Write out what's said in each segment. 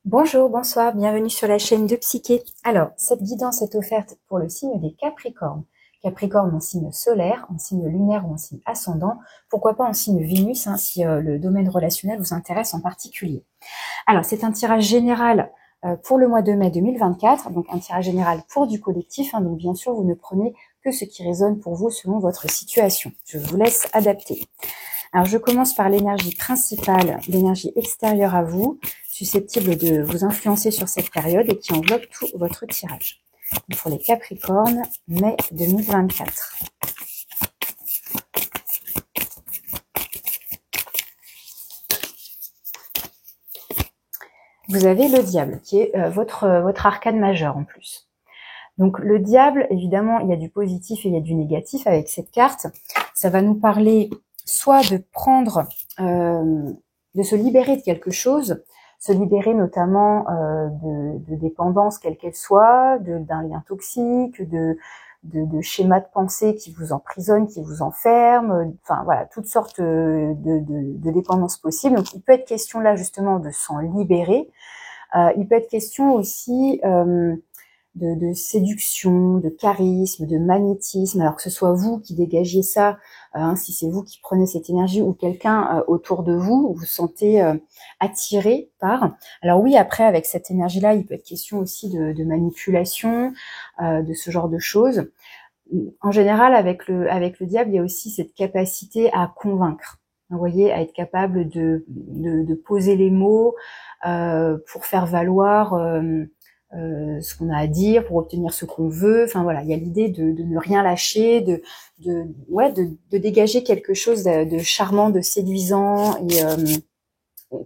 Bonjour, bonsoir, bienvenue sur la chaîne de Psyché. Alors, cette guidance est offerte pour le signe des Capricornes. Capricorne en signe solaire, en signe lunaire ou en signe ascendant. Pourquoi pas en signe Vénus, si le domaine relationnel vous intéresse en particulier. Alors, c'est un tirage général pour le mois de mai 2024, donc un tirage général pour du collectif. Donc, bien sûr, vous ne prenez que ce qui résonne pour vous selon votre situation. Je vous laisse adapter. Alors, je commence par l'énergie principale, l'énergie extérieure à vous, susceptible de vous influencer sur cette période et qui enveloppe tout votre tirage. Donc, pour les Capricornes, mai 2024. Vous avez le diable, qui est votre arcane majeur en plus. Donc le diable, évidemment, il y a du positif et il y a du négatif avec cette carte. Ça va nous parler soit de prendre, de se libérer de quelque chose, se libérer notamment de dépendance quelle qu'elle soit, d'un lien toxique, de schémas de pensée qui vous emprisonnent, qui vous enferment, enfin voilà, toutes sortes de dépendances possibles. Donc il peut être question là justement de s'en libérer. Il peut être question aussi de séduction, de charisme, de magnétisme, alors que ce soit vous qui dégagiez ça, si c'est vous qui prenez cette énergie ou quelqu'un autour de vous, vous vous sentez attiré par. Alors oui, après, avec cette énergie-là, il peut être question aussi de manipulation, de ce genre de choses. En général, avec le diable, il y a aussi cette capacité à convaincre. Vous voyez, à être capable de poser les mots pour faire valoir ce qu'on a à dire, pour obtenir ce qu'on veut. Enfin voilà, il y a l'idée de ne rien lâcher, de dégager quelque chose de charmant, de séduisant, et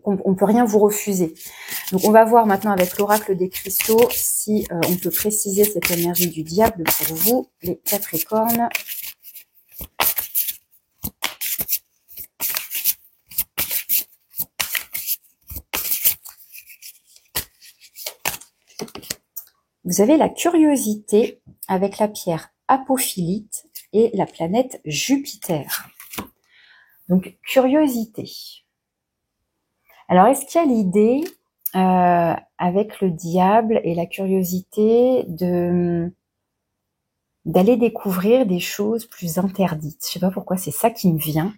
on peut rien vous refuser. Donc on va voir maintenant avec l'oracle des cristaux si on peut préciser cette énergie du diable pour vous, les Capricornes. Vous avez la curiosité avec la pierre apophilite et la planète Jupiter. Donc curiosité. Alors est-ce qu'il y a l'idée avec le diable et la curiosité d'aller découvrir des choses plus interdites? Je sais pas pourquoi c'est ça qui me vient.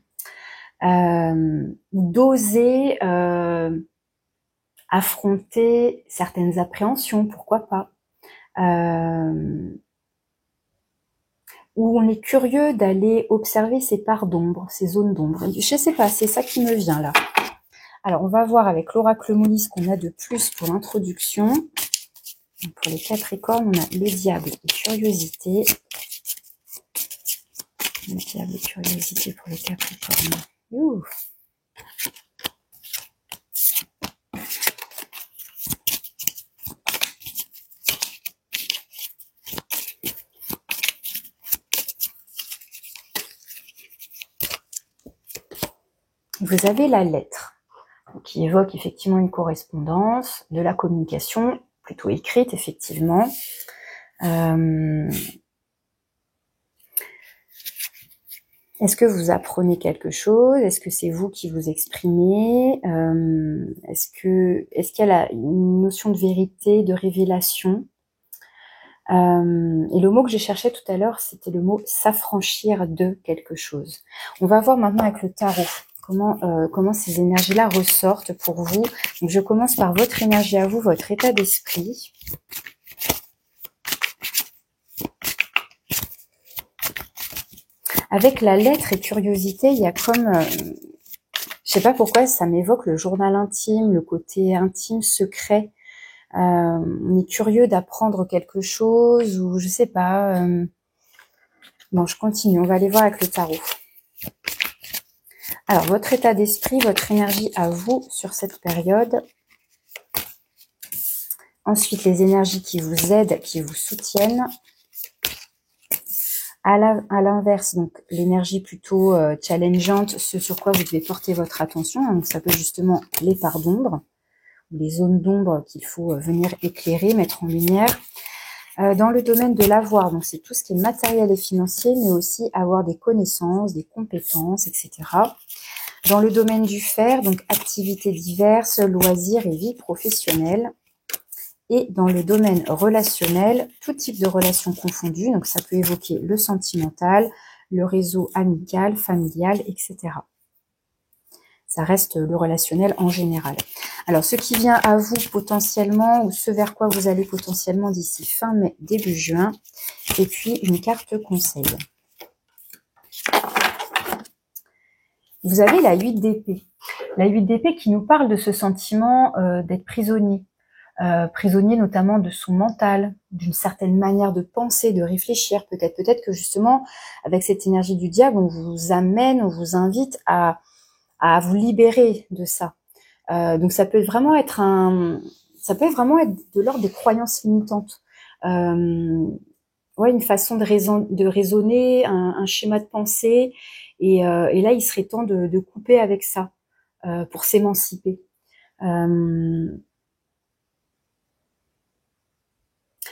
D'oser affronter certaines appréhensions, pourquoi pas. Où on est curieux d'aller observer ces parts d'ombre, ces zones d'ombre. Je sais pas, c'est ça qui me vient là. Alors, on va voir avec l'oracle Moulis ce qu'on a de plus pour l'introduction. Pour les Capricornes, on a le diable et curiosité. Le diable et curiosité pour les Capricornes. Ouh. Vous avez la lettre, qui évoque effectivement une correspondance, de la communication, plutôt écrite effectivement. Est-ce que vous apprenez quelque chose? Est-ce que c'est vous qui vous exprimez? Est-ce qu'il y a une notion de vérité, de révélation? Et le mot que j'ai cherché tout à l'heure, c'était le mot s'affranchir de quelque chose. On va voir maintenant avec le tarot comment ces énergies-là ressortent pour vous. Donc je commence par votre énergie à vous, votre état d'esprit. Avec la lettre et curiosité, il y a comme, je sais pas pourquoi, ça m'évoque le journal intime, le côté intime, secret. On est curieux d'apprendre quelque chose ou je sais pas. Bon, je continue. On va aller voir avec le tarot. Alors, votre état d'esprit, votre énergie à vous sur cette période. Ensuite, les énergies qui vous aident, qui vous soutiennent. À l'inverse, donc l'énergie plutôt challengeante, ce sur quoi vous devez porter votre attention. Donc, ça peut justement les parts d'ombre, les zones d'ombre qu'il faut venir éclairer, mettre en lumière. Dans le domaine de l'avoir, donc c'est tout ce qui est matériel et financier, mais aussi avoir des connaissances, des compétences, etc. Dans le domaine du fer, donc activités diverses, loisirs et vie professionnelle. Et dans le domaine relationnel, tout type de relations confondues, donc ça peut évoquer le sentimental, le réseau amical, familial, etc. Ça reste le relationnel en général. Alors, ce qui vient à vous potentiellement, ou ce vers quoi vous allez potentiellement d'ici fin mai, début juin, et puis une carte conseil. Vous avez la 8 d'épée. La 8 d'épée qui nous parle de ce sentiment d'être prisonnier. Prisonnier notamment de son mental, d'une certaine manière de penser, de réfléchir. Peut-être que justement, avec cette énergie du diable, on vous amène, on vous invite à vous libérer de ça. Donc ça peut vraiment être de l'ordre des croyances limitantes. Ouais, une façon de raisonner, un schéma de pensée. Et là, il serait temps de couper avec ça pour s'émanciper.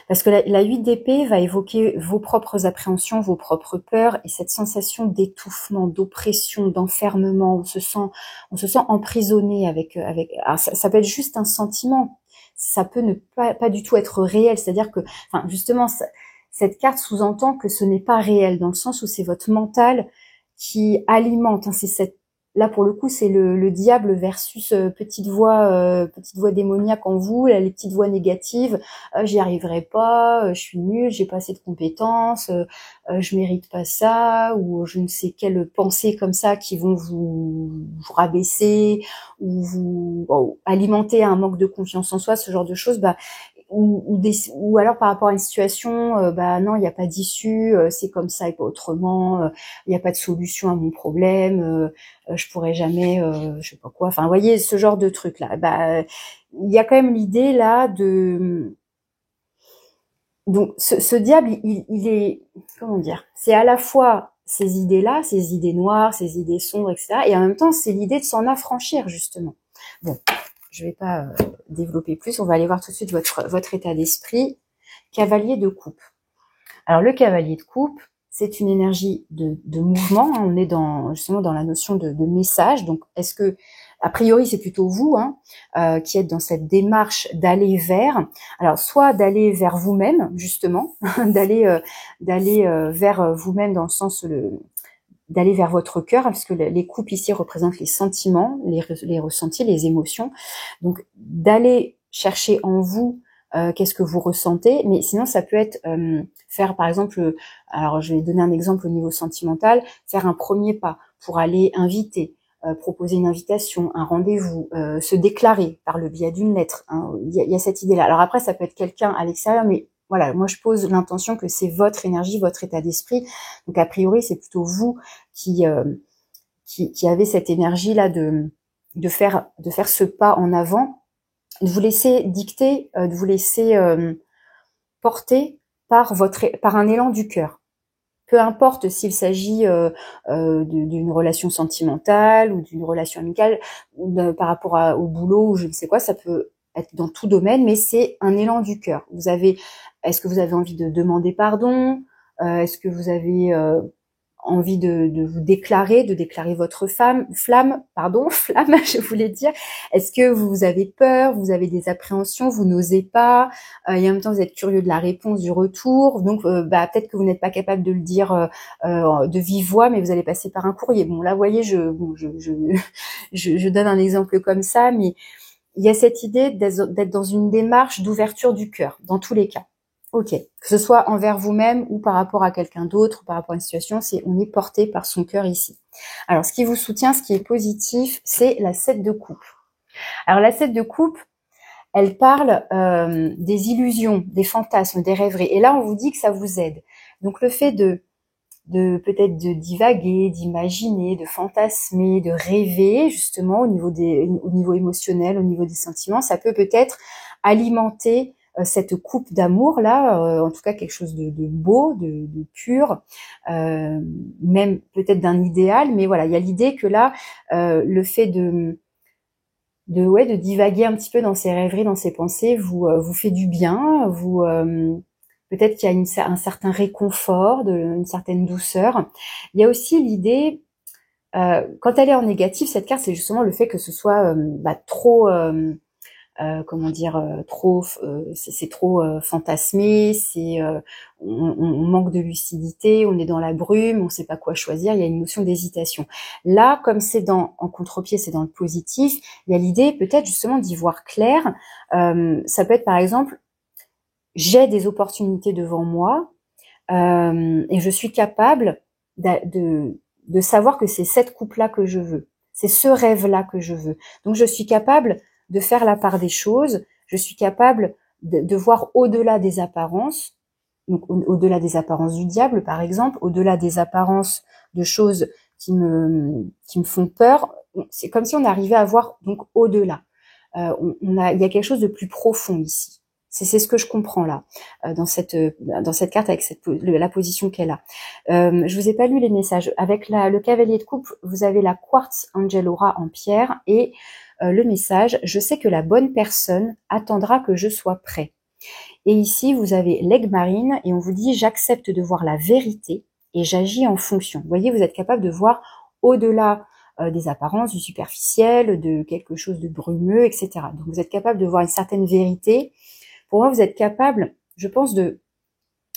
Parce que la 8 d'épée va évoquer vos propres appréhensions, vos propres peurs et cette sensation d'étouffement, d'oppression, d'enfermement. On se sent emprisonné avec. Alors ça peut être juste un sentiment. Ça peut ne pas du tout être réel. C'est-à-dire que, enfin, justement, cette carte sous-entend que ce n'est pas réel dans le sens où c'est votre mental qui alimente. Hein, là pour le coup, c'est le diable versus petite voix démoniaque en vous, là, les petites voix négatives. J'y arriverai pas, je suis nulle, j'ai pas assez de compétences, je mérite pas ça, ou je ne sais quelles pensées comme ça qui vont vous rabaisser ou vous alimenter un manque de confiance en soi, ce genre de choses. Ou alors par rapport à une situation, non, il n'y a pas d'issue, c'est comme ça et pas autrement, il n'y a pas de solution à mon problème, je pourrais jamais, je sais pas quoi. Enfin, vous voyez ce genre de truc là. Il y a quand même l'idée là de donc ce diable, il est, comment dire, c'est à la fois ces idées-là, ces idées noires, ces idées sombres, etc. Et en même temps, c'est l'idée de s'en affranchir justement. Bon, je vais pas développer plus. On va aller voir tout de suite votre état d'esprit. Cavalier de coupe. Alors le cavalier de coupe, c'est une énergie de mouvement. On est justement dans la notion de message. Donc, est-ce que, a priori, c'est plutôt vous qui êtes dans cette démarche d'aller vers. Alors, soit d'aller vers vous-même, justement, d'aller vers vous-même dans le sens d'aller vers votre cœur, parce que les coupes ici représentent les sentiments, les ressentis, les émotions. Donc, d'aller chercher en vous qu'est-ce que vous ressentez, mais sinon ça peut être faire par exemple, alors je vais donner un exemple au niveau sentimental, faire un premier pas pour aller inviter, proposer une invitation, un rendez-vous, se déclarer par le biais d'une lettre. Hein. Il y a cette idée-là. Alors après, ça peut être quelqu'un à l'extérieur, mais voilà, moi je pose l'intention que c'est votre énergie, votre état d'esprit. Donc a priori, c'est plutôt vous qui avez cette énergie-là de faire ce pas en avant, de vous laisser dicter, de vous laisser porter par un élan du cœur. Peu importe s'il s'agit d'une relation sentimentale ou d'une relation amicale, ou par rapport au boulot ou je ne sais quoi, ça peut être dans tout domaine, mais c'est un élan du cœur. Est-ce que vous avez envie de demander pardon? Est-ce que vous avez envie de vous déclarer, votre flamme, je voulais dire. Est-ce que vous avez peur, vous avez des appréhensions, vous n'osez pas, et en même temps vous êtes curieux de la réponse, du retour, donc peut-être que vous n'êtes pas capable de le dire de vive voix, mais vous allez passer par un courrier. Bon là, vous voyez, je donne un exemple comme ça, mais il y a cette idée d'être dans une démarche d'ouverture du cœur, dans tous les cas. Ok, que ce soit envers vous-même ou par rapport à quelqu'un d'autre, par rapport à une situation, on est porté par son cœur ici. Alors, ce qui vous soutient, ce qui est positif, c'est la 7 de coupe. Alors, la 7 de coupe, elle parle des illusions, des fantasmes, des rêveries. Et là, on vous dit que ça vous aide. Donc, le fait de peut-être de divaguer, d'imaginer, de fantasmer, de rêver, justement, au niveau émotionnel, au niveau des sentiments, ça peut-être alimenter cette coupe d'amour là, en tout cas quelque chose de beau, de pur, même peut-être d'un idéal, mais voilà, il y a l'idée que là, le fait de divaguer un petit peu dans ses rêveries, dans ses pensées, vous fait du bien, peut-être qu'il y a un certain réconfort, une certaine douceur. Il y a aussi l'idée Quand elle est en négatif, cette carte, c'est justement le fait que ce soit trop, comment dire, c'est trop fantasmé, on manque de lucidité, on est dans la brume, on sait pas quoi choisir, il y a une notion d'hésitation. Là, comme c'est en contre-pied, c'est dans le positif, il y a l'idée peut-être justement d'y voir clair. Ça peut être par exemple, j'ai des opportunités devant moi et je suis capable de savoir que c'est cette coupe-là que je veux, c'est ce rêve-là que je veux. Donc je suis capable de faire la part des choses, je suis capable de voir au-delà des apparences, donc au-delà des apparences du diable par exemple, au-delà des apparences de choses qui me font peur. C'est comme si on arrivait à voir donc au-delà. Il y a quelque chose de plus profond ici. C'est ce que je comprends là dans cette carte avec la position qu'elle a. Je vous ai pas lu les messages. Avec le cavalier de coupe, vous avez la quartz angel aura en pierre et le message, je sais que la bonne personne attendra que je sois prêt. Et ici, vous avez l'aigle marine et on vous dit j'accepte de voir la vérité et j'agis en fonction. Vous voyez, vous êtes capable de voir au-delà des apparences, du superficiel, de quelque chose de brumeux, etc. Donc vous êtes capable de voir une certaine vérité. Pour moi, vous êtes capable, je pense, de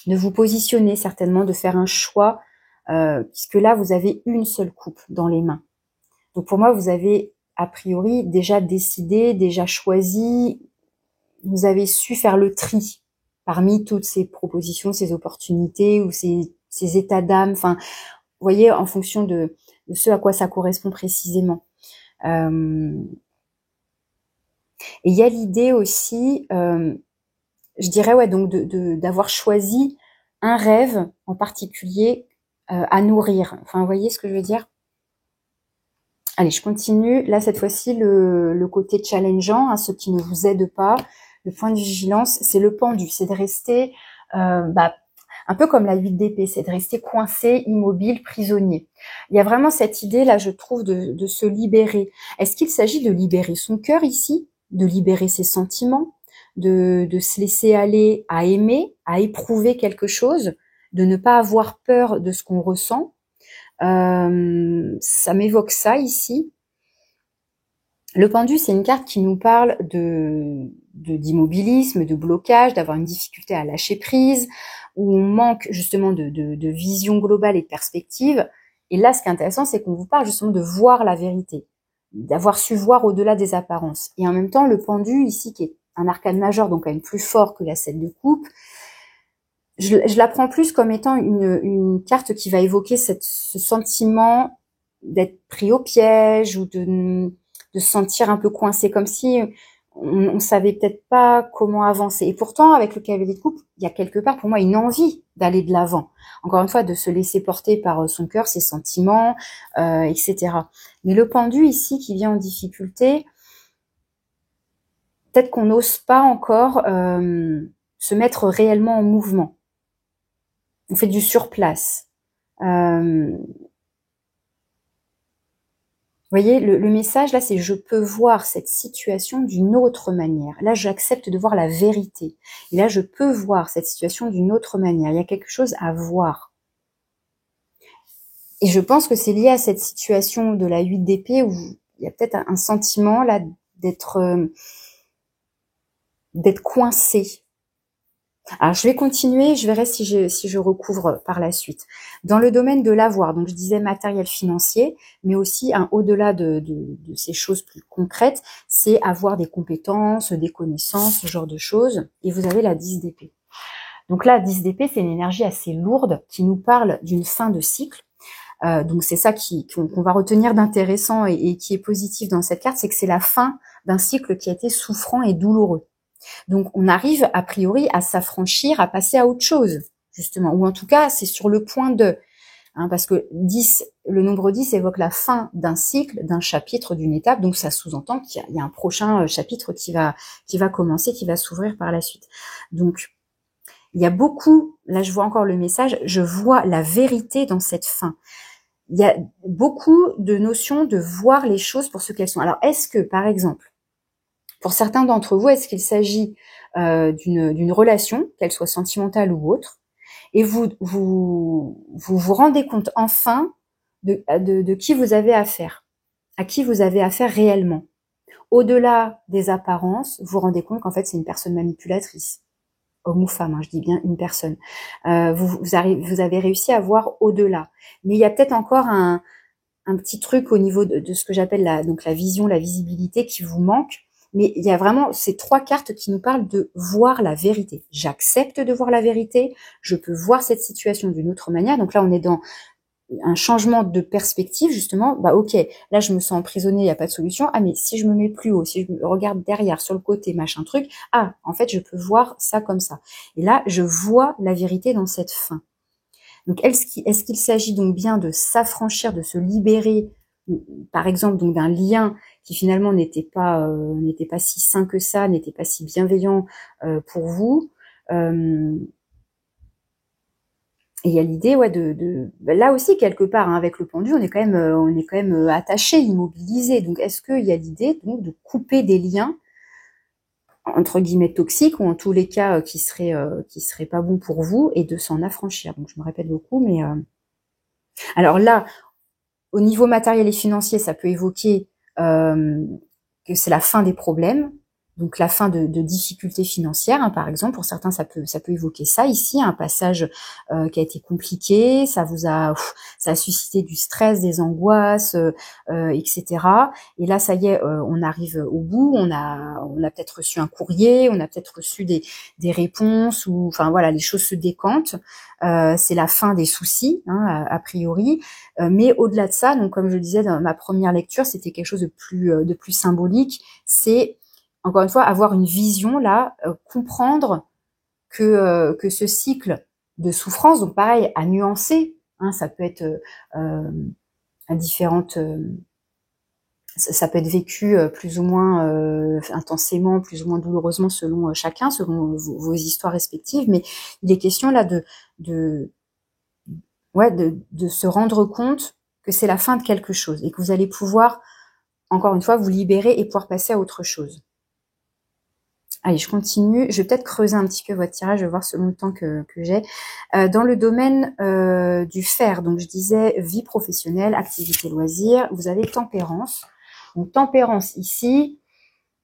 vous positionner certainement, de faire un choix, puisque là, vous avez une seule coupe dans les mains. Donc pour moi, vous avez a priori déjà décidé, déjà choisi, vous avez su faire le tri parmi toutes ces propositions, ces opportunités ou ces états d'âme, enfin, vous voyez, en fonction de ce à quoi ça correspond précisément. Et il y a l'idée aussi, je dirais, ouais, donc d'avoir choisi un rêve en particulier à nourrir. Enfin, vous voyez ce que je veux dire? Allez, je continue. Là, cette fois-ci, le côté challengeant, ce qui ne vous aide pas, le point de vigilance, c'est le pendu, c'est de rester un peu comme la 8 d'épée, c'est de rester coincé, immobile, prisonnier. Il y a vraiment cette idée, là, je trouve, de se libérer. Est-ce qu'il s'agit de libérer son cœur ici, de libérer ses sentiments, de se laisser aller à aimer, à éprouver quelque chose, de ne pas avoir peur de ce qu'on ressent? Ça m'évoque ça ici. Le pendu, c'est une carte qui nous parle d'immobilisme, de blocage, d'avoir une difficulté à lâcher prise, où on manque justement de vision globale et de perspective. Et là, ce qui est intéressant, c'est qu'on vous parle justement de voir la vérité, d'avoir su voir au-delà des apparences. Et en même temps, le pendu ici, qui est un arcane majeur, donc quand même plus fort que la 7 de coupe, je la prends plus comme étant une carte qui va évoquer ce sentiment d'être pris au piège ou de se sentir un peu coincé, comme si on savait peut-être pas comment avancer. Et pourtant, avec le cavalier de coupe, il y a quelque part pour moi une envie d'aller de l'avant. Encore une fois, de se laisser porter par son cœur, ses sentiments, etc. Mais le pendu ici qui vient en difficulté, peut-être qu'on n'ose pas encore se mettre réellement en mouvement. On fait du surplace. Vous voyez, le message là, c'est je peux voir cette situation d'une autre manière. Là, j'accepte de voir la vérité. Et là, je peux voir cette situation d'une autre manière. Il y a quelque chose à voir. Et je pense que c'est lié à cette situation de la 8 d'épée où il y a peut-être un sentiment là d'être coincé. Alors, je vais continuer, je verrai si je recouvre par la suite. Dans le domaine de l'avoir, donc je disais matériel financier, mais aussi au-delà de ces choses plus concrètes, c'est avoir des compétences, des connaissances, ce genre de choses. Et vous avez la 10 d'épée. Donc là, 10 d'épée, c'est une énergie assez lourde qui nous parle d'une fin de cycle. Donc c'est ça qu'on va retenir d'intéressant et qui est positif dans cette carte, c'est que c'est la fin d'un cycle qui a été souffrant et douloureux. Donc, on arrive, a priori, à s'affranchir, à passer à autre chose, justement. Ou en tout cas, c'est sur le point de... parce que 10, le nombre 10 évoque la fin d'un cycle, d'un chapitre, d'une étape. Donc, ça sous-entend qu'il y a un prochain chapitre qui va commencer, qui va s'ouvrir par la suite. Donc, il y a beaucoup... Là, je vois encore le message. Je vois la vérité dans cette fin. Il y a beaucoup de notions de voir les choses pour ce qu'elles sont. Alors, est-ce que, par exemple, pour certains d'entre vous, est-ce qu'il s'agit d'une relation, qu'elle soit sentimentale ou autre, et vous rendez compte enfin de qui vous avez affaire, à qui vous avez affaire réellement. Au-delà des apparences, vous vous rendez compte qu'en fait, c'est une personne manipulatrice. Homme ou femme, hein, je dis bien une personne. Vous avez réussi à voir au-delà. Mais il y a peut-être encore un petit truc au niveau de ce que j'appelle la vision, la visibilité qui vous manque. Mais il y a vraiment ces 3 cartes qui nous parlent de voir la vérité. J'accepte de voir la vérité, je peux voir cette situation d'une autre manière. Donc là, on est dans un changement de perspective, justement. Bah ok, là je me sens emprisonnée, il n'y a pas de solution. Ah mais si je me mets plus haut, si je me regarde derrière, sur le côté, machin truc, ah en fait je peux voir ça comme ça. Et là, je vois la vérité dans cette fin. Donc est-ce qu'il s'agit donc bien de s'affranchir, de se libérer, par exemple donc d'un lien qui finalement n'était pas si sain que ça, n'était pas si bienveillant pour vous. Et il y a l'idée, ouais, là aussi quelque part, hein, avec le pendu, on est quand même attaché, immobilisé. Donc, est-ce qu'il y a l'idée donc de couper des liens entre guillemets toxiques ou en tous les cas qui seraient pas bons pour vous et de s'en affranchir. Donc, je me répète beaucoup, mais alors là, au niveau matériel et financier, ça peut évoquer que c'est la fin des problèmes. Donc la fin de difficultés financières, hein, par exemple, pour certains ça peut évoquer ça ici, un passage qui a été compliqué, ça a suscité du stress, des angoisses, etc. Et là ça y est, on arrive au bout, on a peut-être reçu un courrier, on a peut-être reçu des réponses, ou enfin voilà, les choses se décantent. C'est la fin des soucis, hein, a priori. Mais au-delà de ça, donc comme je le disais dans ma première lecture, c'était quelque chose de plus symbolique. C'est encore une fois, avoir une vision là, comprendre que ce cycle de souffrance, donc pareil, à nuancer, hein, ça peut être à différentes, ça peut être vécu plus ou moins intensément, plus ou moins douloureusement selon chacun, selon vos histoires respectives, mais il est question là de se rendre compte que c'est la fin de quelque chose et que vous allez pouvoir, encore une fois, vous libérer et pouvoir passer à autre chose. Allez, je continue. Je vais peut-être creuser un petit peu votre tirage, je vais voir selon le temps que j'ai. Dans le domaine du fer, donc je disais vie professionnelle, activité loisir, vous avez tempérance. Donc tempérance ici,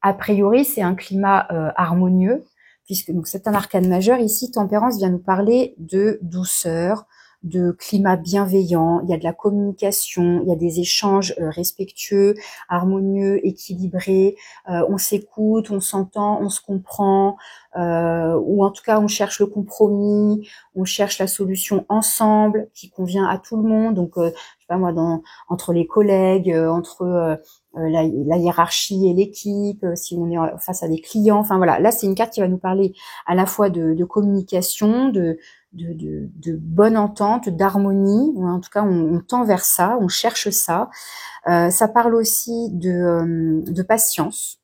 a priori, c'est un climat harmonieux, puisque donc c'est un arcane majeur. Ici, tempérance vient nous parler de douceur, de climat bienveillant, il y a de la communication, il y a des échanges respectueux, harmonieux, équilibrés, on s'écoute, on s'entend, on se comprend, ou en tout cas on cherche le compromis, on cherche la solution ensemble qui convient à tout le monde. Donc je sais pas moi, entre les collègues, entre la hiérarchie et l'équipe, si on est face à des clients, enfin voilà, là c'est une carte qui va nous parler à la fois de communication, de bonne entente, d'harmonie, ou en tout cas on tend vers ça, on cherche ça. Ça parle aussi de patience,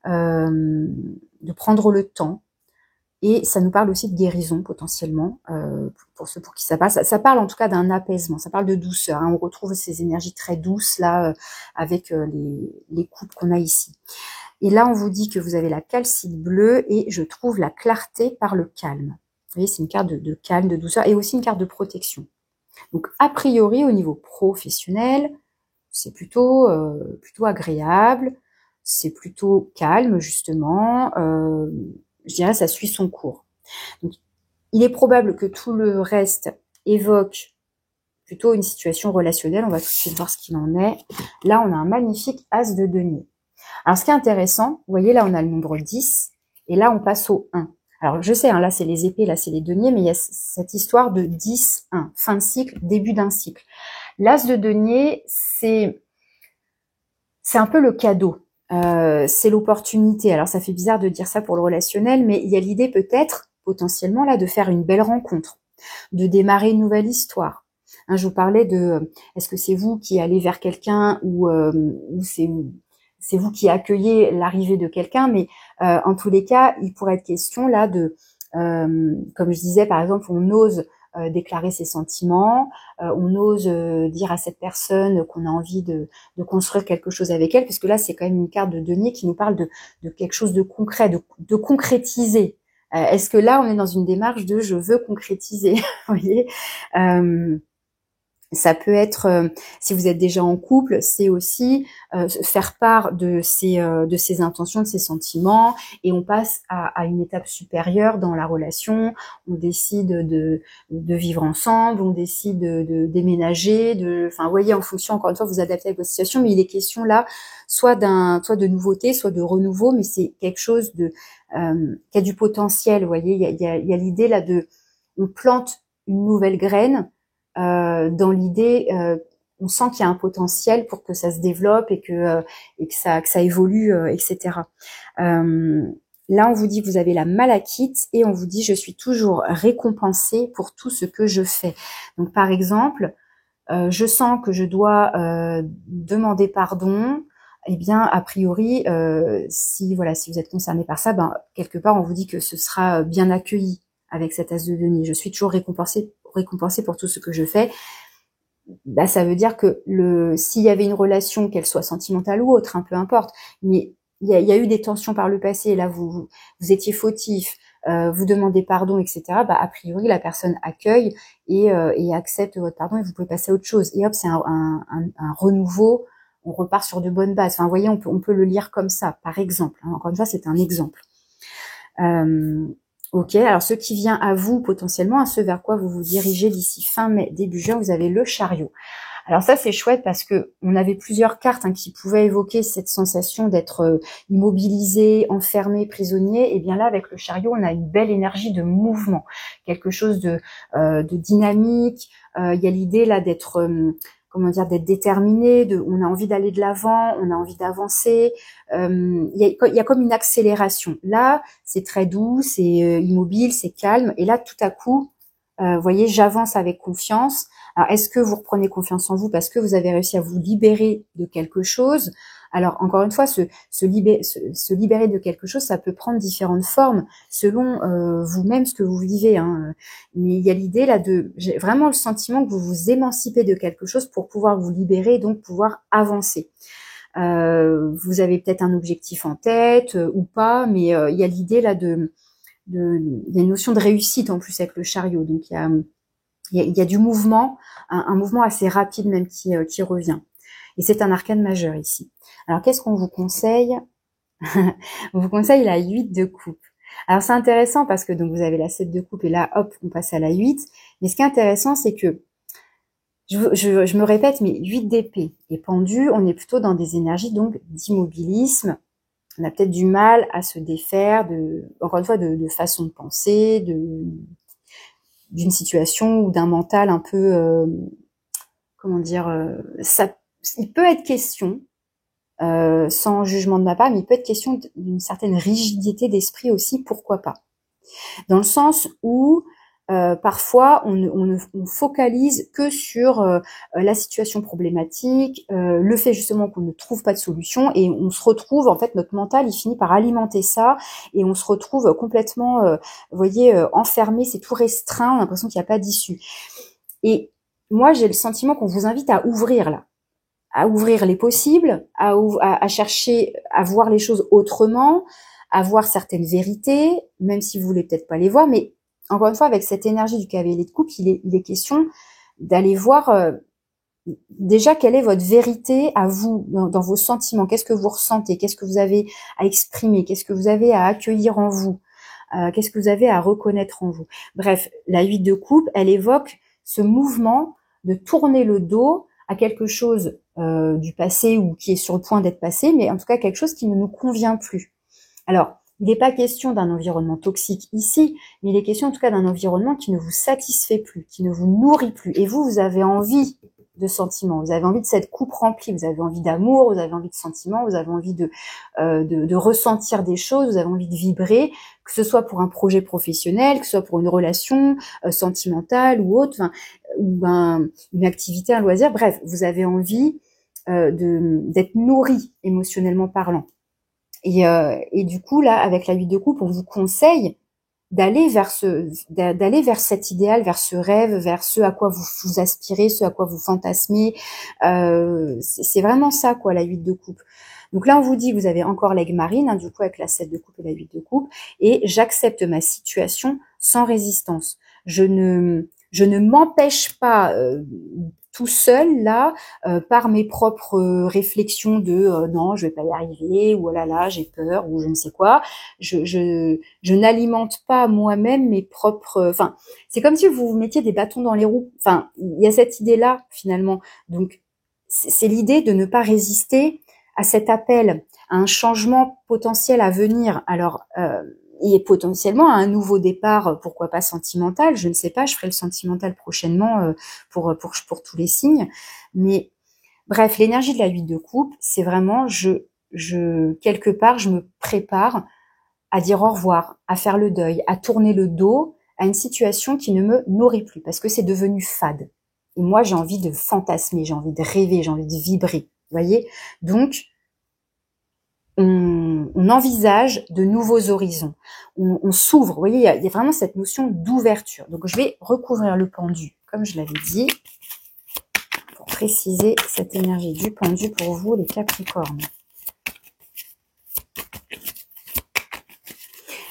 de prendre le temps, et ça nous parle aussi de guérison potentiellement, pour ceux pour qui ça parle. Ça parle en tout cas d'un apaisement, ça parle de douceur, hein. On retrouve ces énergies très douces là, avec les coupes qu'on a ici. Et là on vous dit que vous avez la calcite bleue, et je trouve la clarté par le calme. Vous voyez, c'est une carte de calme, de douceur, et aussi une carte de protection. Donc, a priori, au niveau professionnel, c'est plutôt agréable, c'est plutôt calme, justement. Je dirais, ça suit son cours. Donc, il est probable que tout le reste évoque plutôt une situation relationnelle. On va tout de suite voir ce qu'il en est. Là, on a un magnifique as de denier. Alors, ce qui est intéressant, vous voyez, là, on a le nombre 10, et là, on passe au 1. Alors, je sais, hein, là, c'est les épées, là, c'est les deniers, mais il y a cette histoire de 10-1, fin de cycle, début d'un cycle. L'as de denier, c'est un peu le cadeau, c'est l'opportunité. Alors, ça fait bizarre de dire ça pour le relationnel, mais il y a l'idée peut-être, potentiellement, là, de faire une belle rencontre, de démarrer une nouvelle histoire. Hein, je vous parlais de, est-ce que c'est vous qui allez vers quelqu'un, ou c'est vous qui accueillez l'arrivée de quelqu'un, mais en tous les cas, il pourrait être question là de, comme je disais, par exemple, on ose déclarer ses sentiments, on ose dire à cette personne qu'on a envie de construire quelque chose avec elle, parce que là, c'est quand même une carte de denier qui nous parle de quelque chose de concret, de concrétiser. Est-ce que là, on est dans une démarche de je veux concrétiser, vous voyez, Ça peut être, si vous êtes déjà en couple, c'est aussi faire part de ses intentions, de ses sentiments, et on passe à une étape supérieure dans la relation. On décide de vivre ensemble, on décide de déménager, enfin, vous voyez, en fonction, encore une fois, vous adaptez à votre situation, mais il est question là, soit de nouveauté, soit de renouveau, mais c'est quelque chose qui a du potentiel, vous voyez, il y a l'idée là on plante une nouvelle graine, dans l'idée, on sent qu'il y a un potentiel pour que ça se développe et que ça évolue, etc. Là, on vous dit que vous avez la malachite et on vous dit je suis toujours récompensée pour tout ce que je fais. Donc, par exemple, je sens que je dois demander pardon. Eh bien, a priori, si vous êtes concerné par ça, ben quelque part, on vous dit que ce sera bien accueilli avec cet as de denier. Je suis toujours récompensée pour tout ce que je fais. Bah, ça veut dire que s'il y avait une relation, qu'elle soit sentimentale ou autre, peu importe, mais il y a eu des tensions par le passé, là vous étiez fautif, vous demandez pardon, etc. Bah, a priori, la personne accueille et accepte votre pardon et vous pouvez passer à autre chose. Et hop, c'est un renouveau, on repart sur de bonnes bases. Enfin, vous voyez, on peut le lire comme ça, par exemple. Encore une fois, c'est un exemple. Ok, alors ce qui vient à vous potentiellement, ce vers quoi vous vous dirigez d'ici fin mai, début juin, vous avez le chariot. Alors ça, c'est chouette parce que on avait plusieurs cartes qui pouvaient évoquer cette sensation d'être immobilisé, enfermé, prisonnier. Et bien là, avec le chariot, on a une belle énergie de mouvement, quelque chose de dynamique. Il y a l'idée là d'être d'être déterminé, on a envie d'aller de l'avant, on a envie d'avancer. Il y a comme une accélération. Là, c'est très doux, c'est immobile, c'est calme. Et là, tout à coup, vous voyez, j'avance avec confiance. Alors, est-ce que vous reprenez confiance en vous parce que vous avez réussi à vous libérer de quelque chose? Alors, encore une fois, se libérer de quelque chose, ça peut prendre différentes formes selon vous-même, ce que vous vivez. Mais il y a l'idée là j'ai vraiment le sentiment que vous vous émancipez de quelque chose pour pouvoir vous libérer et donc pouvoir avancer. Vous avez peut-être un objectif en tête ou pas, mais il y a l'idée là il y a une notion de réussite en plus avec le chariot. Donc il y a du mouvement, un mouvement assez rapide même qui revient. Et c'est un arcane majeur ici. Alors qu'est-ce qu'on vous conseille? On vous conseille la 8 de coupe. Alors c'est intéressant parce que donc vous avez la 7 de coupe et là hop on passe à la 8. Mais ce qui est intéressant c'est que je me répète, mais 8 d'épée et pendu, on est plutôt dans des énergies donc d'immobilisme. On a peut-être du mal à se défaire encore une fois, de façon de penser, d'une situation ou d'un mental un peu, il peut être question, sans jugement de ma part, mais il peut être question d'une certaine rigidité d'esprit aussi, pourquoi pas. Dans le sens où parfois on focalise que sur la situation problématique, le fait justement qu'on ne trouve pas de solution et on se retrouve, en fait notre mental il finit par alimenter ça et on se retrouve complètement vous voyez enfermé, c'est tout restreint, on a l'impression qu'il n'y a pas d'issue. Et moi j'ai le sentiment qu'on vous invite à ouvrir là, à ouvrir les possibles, à chercher à voir les choses autrement, à voir certaines vérités, même si vous voulez peut-être pas les voir, mais encore une fois, avec cette énergie du cavalier de coupe, il est question d'aller voir déjà quelle est votre vérité à vous, dans vos sentiments, qu'est-ce que vous ressentez, qu'est-ce que vous avez à exprimer, qu'est-ce que vous avez à accueillir en vous, qu'est-ce que vous avez à reconnaître en vous. Bref, la 8 de coupe, elle évoque ce mouvement de tourner le dos à quelque chose du passé ou qui est sur le point d'être passé, mais en tout cas quelque chose qui ne nous convient plus. Alors, il n'est pas question d'un environnement toxique ici, mais il est question en tout cas d'un environnement qui ne vous satisfait plus, qui ne vous nourrit plus. Et vous avez envie de sentiments, vous avez envie de cette coupe remplie, vous avez envie d'amour, vous avez envie de sentiments, vous avez envie de ressentir des choses, vous avez envie de vibrer, que ce soit pour un projet professionnel, que ce soit pour une relation sentimentale ou autre, ou une activité, un loisir, bref, vous avez envie d'être nourri émotionnellement parlant. Et du coup, là, avec la 8 de coupe, on vous conseille d'aller vers cet idéal, vers ce rêve, vers ce à quoi vous aspirez, ce à quoi vous fantasmez. C'est vraiment ça, quoi, la 8 de coupe. Donc là, on vous dit, vous avez encore l'aigle marine, du coup, avec la 7 de coupe et la 8 de coupe, et j'accepte ma situation sans résistance. Je ne m'empêche pas tout seul là, par mes propres réflexions de non, je vais pas y arriver, ou oh là là, j'ai peur, ou je ne sais quoi. Je n'alimente pas moi-même mes propres. Enfin, c'est comme si vous mettiez des bâtons dans les roues. Enfin, il y a cette idée-là finalement. Donc, c'est l'idée de ne pas résister à cet appel, à un changement potentiel à venir. Alors, et potentiellement à un nouveau départ, pourquoi pas sentimental, je ne sais pas, je ferai le sentimental prochainement pour tous les signes. Mais bref, l'énergie de la 8 de coupe, c'est vraiment, quelque part, je me prépare à dire au revoir, à faire le deuil, à tourner le dos à une situation qui ne me nourrit plus, parce que c'est devenu fade. Et moi, j'ai envie de fantasmer, j'ai envie de rêver, j'ai envie de vibrer, vous voyez. Donc, on envisage de nouveaux horizons, on s'ouvre, vous voyez, il y a vraiment cette notion d'ouverture. Donc je vais recouvrir le pendu, comme je l'avais dit, pour préciser cette énergie du pendu pour vous, les Capricornes.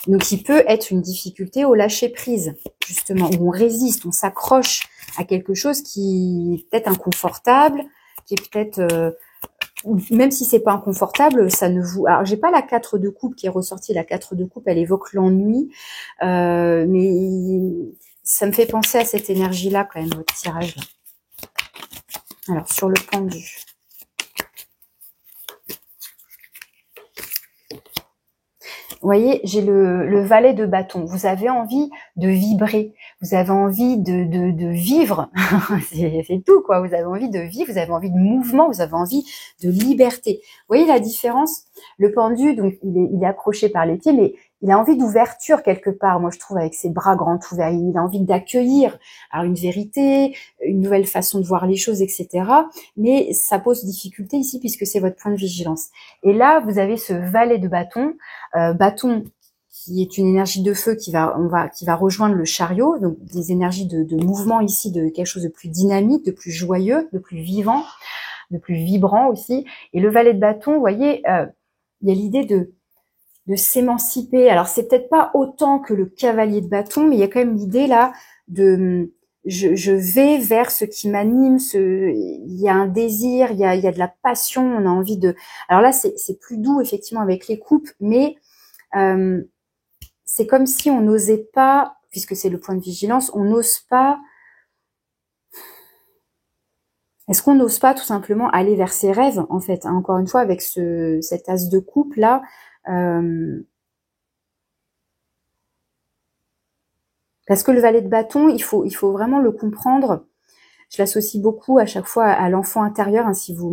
Donc il peut être une difficulté au lâcher prise, justement, où on résiste, on s'accroche à quelque chose qui est peut-être inconfortable, qui est peut-être... même si c'est pas inconfortable, ça ne vous... Alors, j'ai pas la 4 de coupe qui est ressortie. La 4 de coupe, elle évoque l'ennui. Mais ça me fait penser à cette énergie-là, quand même, votre tirage-là. Alors, sur le pendu. Vous voyez, j'ai le valet de bâton. Vous avez envie de vibrer. Vous avez envie de vivre. C'est tout, quoi. Vous avez envie de vivre. Vous avez envie de mouvement. Vous avez envie de liberté. Vous voyez la différence? Le pendu, donc, il est accroché par les pieds, mais il a envie d'ouverture quelque part. Moi, je trouve, avec ses bras grands ouverts, il a envie d'accueillir. Alors, une vérité, une nouvelle façon de voir les choses, etc. Mais ça pose difficulté ici puisque c'est votre point de vigilance. Et là, vous avez ce valet de bâton. Bâton qui est une énergie de feu qui va rejoindre le chariot, donc des énergies de mouvement ici, de quelque chose de plus dynamique, de plus joyeux, de plus vivant, de plus vibrant aussi. Et le valet de bâton, vous voyez, il y a l'idée de s'émanciper. Alors c'est peut-être pas autant que le cavalier de bâton, mais il y a quand même l'idée là de je vais vers ce qui m'anime, il y a un désir, il y a de la passion, on a envie de... Alors là, c'est plus doux, effectivement, avec les coupes, mais c'est comme si on n'osait pas, puisque c'est le point de vigilance, on n'ose pas... Est-ce qu'on n'ose pas tout simplement aller vers ses rêves, en fait, hein, encore une fois, avec cet as de coupe, là, parce que le valet de bâton, il faut vraiment le comprendre. Je l'associe beaucoup à chaque fois à l'enfant intérieur. Hein, si vous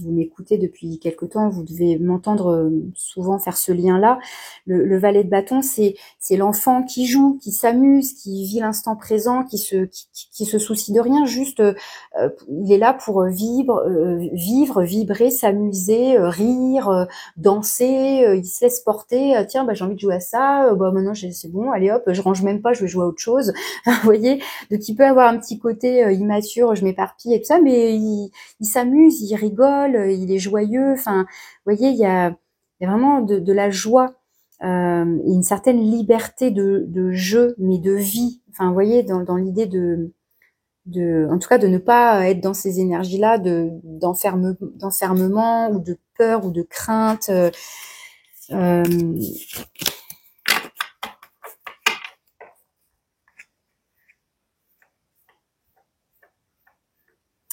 m'écoutez depuis quelque temps, vous devez m'entendre souvent faire ce lien-là. Le valet de bâton, c'est l'enfant qui joue, qui s'amuse, qui vit l'instant présent, qui se soucie de rien. Juste, il est là pour vivre, vibrer, s'amuser, rire, danser. Il se laisse porter. Tiens, bah j'ai envie de jouer à ça. Bah maintenant c'est bon. Allez hop, je range même pas, je vais jouer à autre chose. Vous voyez, donc il peut avoir un petit côté immature, je m'éparpille et tout ça, mais il s'amuse, il rigole, il est joyeux. Enfin, vous voyez, il y a vraiment de la joie et une certaine liberté de jeu, mais de vie. Enfin, vous voyez, dans l'idée en tout cas, de ne pas être dans ces énergies-là d'enfermement ou de peur ou de crainte.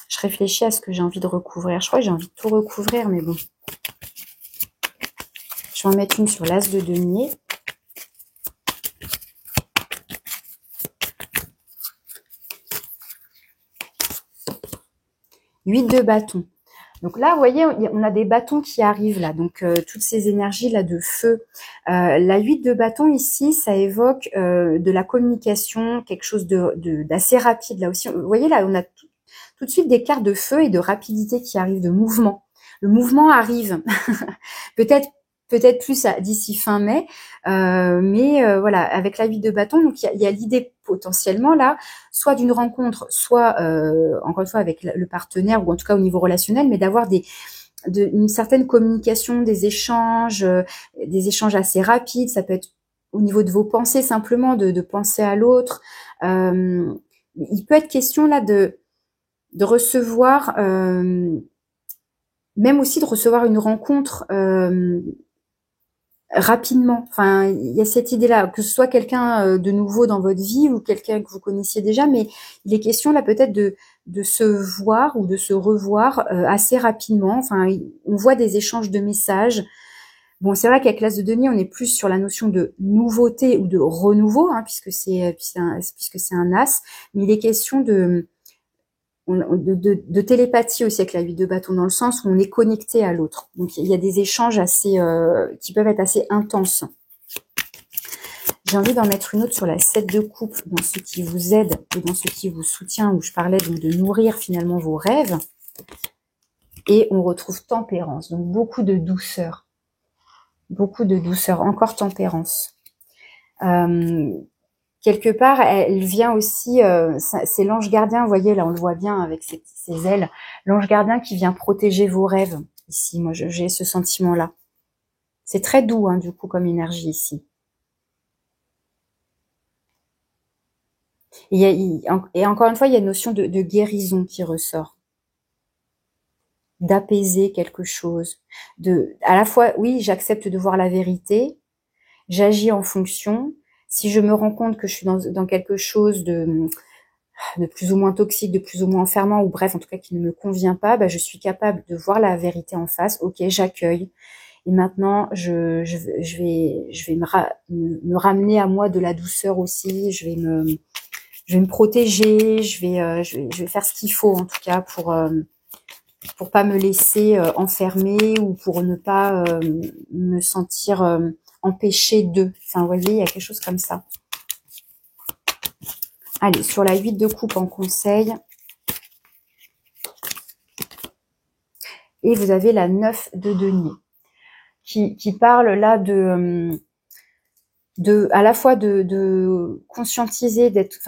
Je réfléchis à ce que j'ai envie de recouvrir. Je crois que j'ai envie de tout recouvrir, mais bon. Je vais en mettre une sur l'as de denier. Huit de bâton. Donc là, vous voyez, on a des bâtons qui arrivent là. Donc toutes ces énergies là de feu. La 8 de bâton ici, ça évoque de la communication, quelque chose d'assez rapide là aussi. Vous voyez là, on a tout de suite des cartes de feu et de rapidité qui arrivent, de mouvement. Le mouvement arrive. Peut-être plus d'ici fin mai, mais voilà, avec la 8 de bâton, donc il y a l'idée potentiellement là, soit d'une rencontre, soit encore une fois avec le partenaire ou en tout cas au niveau relationnel, mais d'avoir une certaine communication, des échanges assez rapides. Ça peut être au niveau de vos pensées simplement, de penser à l'autre. Il peut être question là de recevoir, même aussi de recevoir une rencontre rapidement. Enfin, il y a cette idée-là, que ce soit quelqu'un de nouveau dans votre vie ou quelqu'un que vous connaissiez déjà, mais il est question là peut-être de se voir ou de se revoir assez rapidement. Enfin, on voit des échanges de messages. Bon, c'est vrai qu'avec l'As de denier, on est plus sur la notion de nouveauté ou de renouveau, hein, puisque c'est un As, mais il est question de télépathie aussi avec la 8 de bâton, dans le sens où on est connecté à l'autre. Donc il y a des échanges assez qui peuvent être assez intenses. J'ai envie d'en mettre une autre sur la 7 de coupe, dans ce qui vous aide et dans ce qui vous soutient, où je parlais donc de nourrir finalement vos rêves. Et on retrouve tempérance, donc beaucoup de douceur. Beaucoup de douceur, encore tempérance. Quelque part, elle vient aussi, c'est l'ange gardien, vous voyez, là on le voit bien avec ses ailes, l'ange gardien qui vient protéger vos rêves, ici, moi j'ai ce sentiment-là. C'est très doux, hein, du coup, comme énergie ici. Et encore une fois, il y a une notion de guérison qui ressort, d'apaiser quelque chose, à la fois, oui, j'accepte de voir la vérité, j'agis en fonction. Si je me rends compte que je suis dans quelque chose de plus ou moins toxique, de plus ou moins enfermant, ou bref, en tout cas qui ne me convient pas, bah, je suis capable de voir la vérité en face. Ok, j'accueille. Et maintenant, je vais me ramener à moi de la douceur aussi. Je vais me protéger. Je vais faire ce qu'il faut en tout cas pour pas me laisser enfermer ou pour ne pas me sentir empêchée de. Enfin, vous voyez, il y a quelque chose comme ça. Allez, sur la 8 de coupe en conseil. Et vous avez la 9 de denier qui parle là à la fois de conscientiser, d'être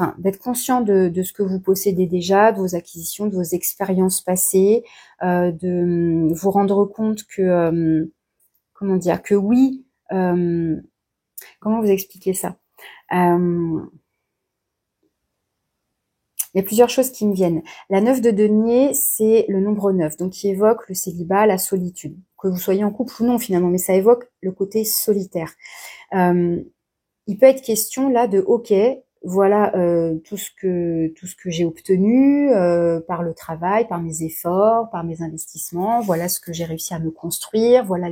conscient de ce que vous possédez déjà, de vos acquisitions, de vos expériences passées, de vous rendre compte que comment dire, que oui, comment vous expliquer ça, il y a plusieurs choses qui me viennent. La 9 de denier, c'est le nombre 9, donc qui évoque le célibat, la solitude. Que vous soyez en couple ou non finalement, mais ça évoque le côté solitaire. Il peut être question là de ok, voilà tout ce que j'ai obtenu par le travail, par mes efforts, par mes investissements, voilà ce que j'ai réussi à me construire, voilà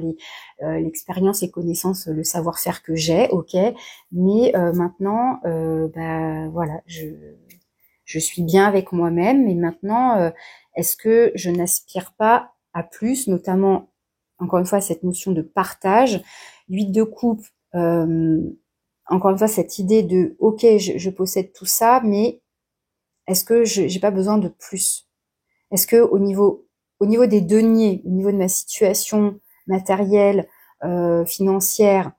l'expérience, les connaissances, le savoir-faire que j'ai, ok, mais maintenant bah voilà, je suis bien avec moi-même, et maintenant, est-ce que je n'aspire pas à plus, notamment, encore une fois, cette notion de partage, 8 de coupe, encore une fois, cette idée de, ok, je possède tout ça, mais est-ce que j'ai pas besoin de plus? Est-ce que au niveau des deniers, au niveau de ma situation matérielle, financière,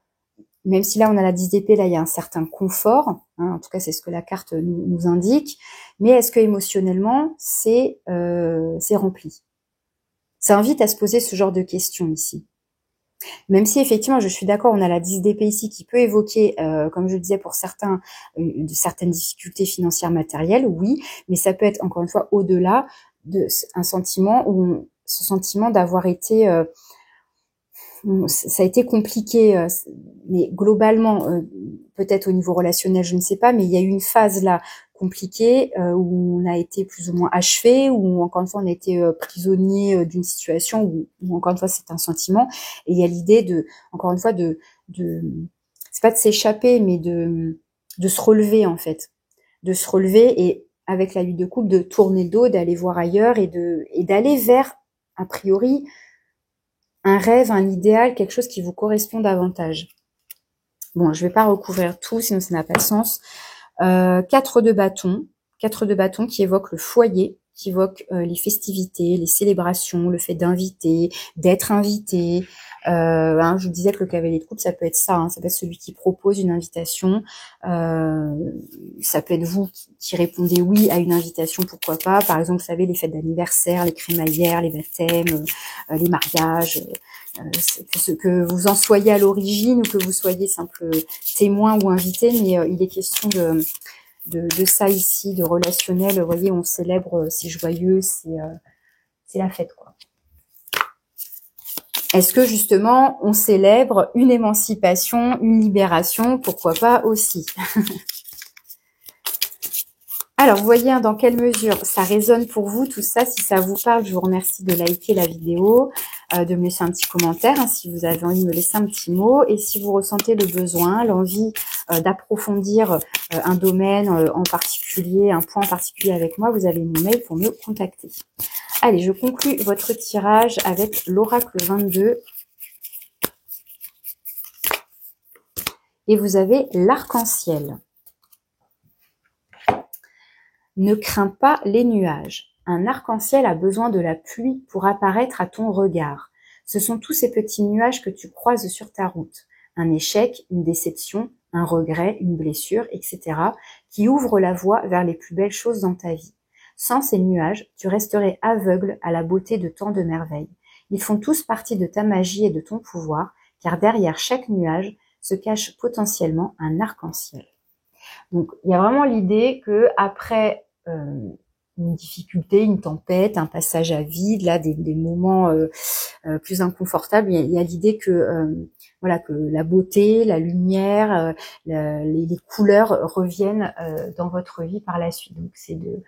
même si là on a la 10 d'épée, là il y a un certain confort, hein, en tout cas c'est ce que la carte nous indique, mais est-ce que émotionnellement c'est rempli? Ça invite à se poser ce genre de questions ici. Même si effectivement je suis d'accord, on a la 10 d'épée ici qui peut évoquer, comme je le disais pour certains, de certaines difficultés financières matérielles, oui, mais ça peut être encore une fois au-delà de un sentiment où ce sentiment d'avoir été ça a été compliqué, mais globalement, peut-être au niveau relationnel, je ne sais pas, mais il y a eu une phase là compliquée où on a été plus ou moins achevé, où encore une fois on a été prisonnier d'une situation où encore une fois c'est un sentiment, et il y a l'idée de, encore une fois c'est pas de s'échapper, mais de se relever en fait, de se relever, et avec la 8 de coupe de tourner le dos, d'aller voir ailleurs et d'aller vers a priori un rêve, un idéal, quelque chose qui vous correspond davantage. Bon, je vais pas recouvrir tout, sinon ça n'a pas de sens. 4 de bâton qui évoque le foyer, qui évoque les festivités, les célébrations, le fait d'inviter, d'être invité. Je vous disais que le cavalier de coupe, ça peut être ça, hein, ça peut être celui qui propose une invitation. Ça peut être vous qui répondez oui à une invitation, pourquoi pas. Par exemple, vous savez, les fêtes d'anniversaire, les crémaillères, les baptêmes, les mariages, que vous en soyez à l'origine ou que vous soyez simple témoin ou invité, mais il est question de ça ici, de relationnel. Vous voyez, on célèbre, c'est joyeux, c'est la fête, quoi. Est-ce que justement, on célèbre une émancipation, une libération? Pourquoi pas aussi. Alors, voyez hein, dans quelle mesure ça résonne pour vous, tout ça. Si ça vous parle, je vous remercie de liker la vidéo, de me laisser un petit commentaire hein, si vous avez envie de me laisser un petit mot. Et si vous ressentez le besoin, l'envie d'approfondir un domaine en particulier, un point en particulier avec moi, vous avez mon mail pour me contacter. Allez, je conclus votre tirage avec l'oracle 22. Et vous avez l'arc-en-ciel. Ne crains pas les nuages. Un arc-en-ciel a besoin de la pluie pour apparaître à ton regard. Ce sont tous ces petits nuages que tu croises sur ta route. Un échec, une déception, un regret, une blessure, etc. qui ouvrent la voie vers les plus belles choses dans ta vie. Sans ces nuages, tu resterais aveugle à la beauté de tant de merveilles. Ils font tous partie de ta magie et de ton pouvoir, car derrière chaque nuage se cache potentiellement un arc-en-ciel. Donc, il y a vraiment l'idée que après une difficulté, une tempête, un passage à vide, là, des moments plus inconfortables, il y a l'idée que voilà, que la beauté, la lumière, les couleurs reviennent dans votre vie par la suite. Donc, c'est de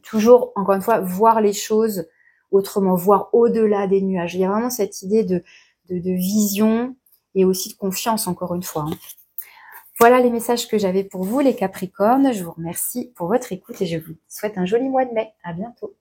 toujours, encore une fois, voir les choses autrement, voir au-delà des nuages. Il y a vraiment cette idée de vision et aussi de confiance, encore une fois. Hein. Voilà les messages que j'avais pour vous, les Capricornes. Je vous remercie pour votre écoute et je vous souhaite un joli mois de mai. À bientôt.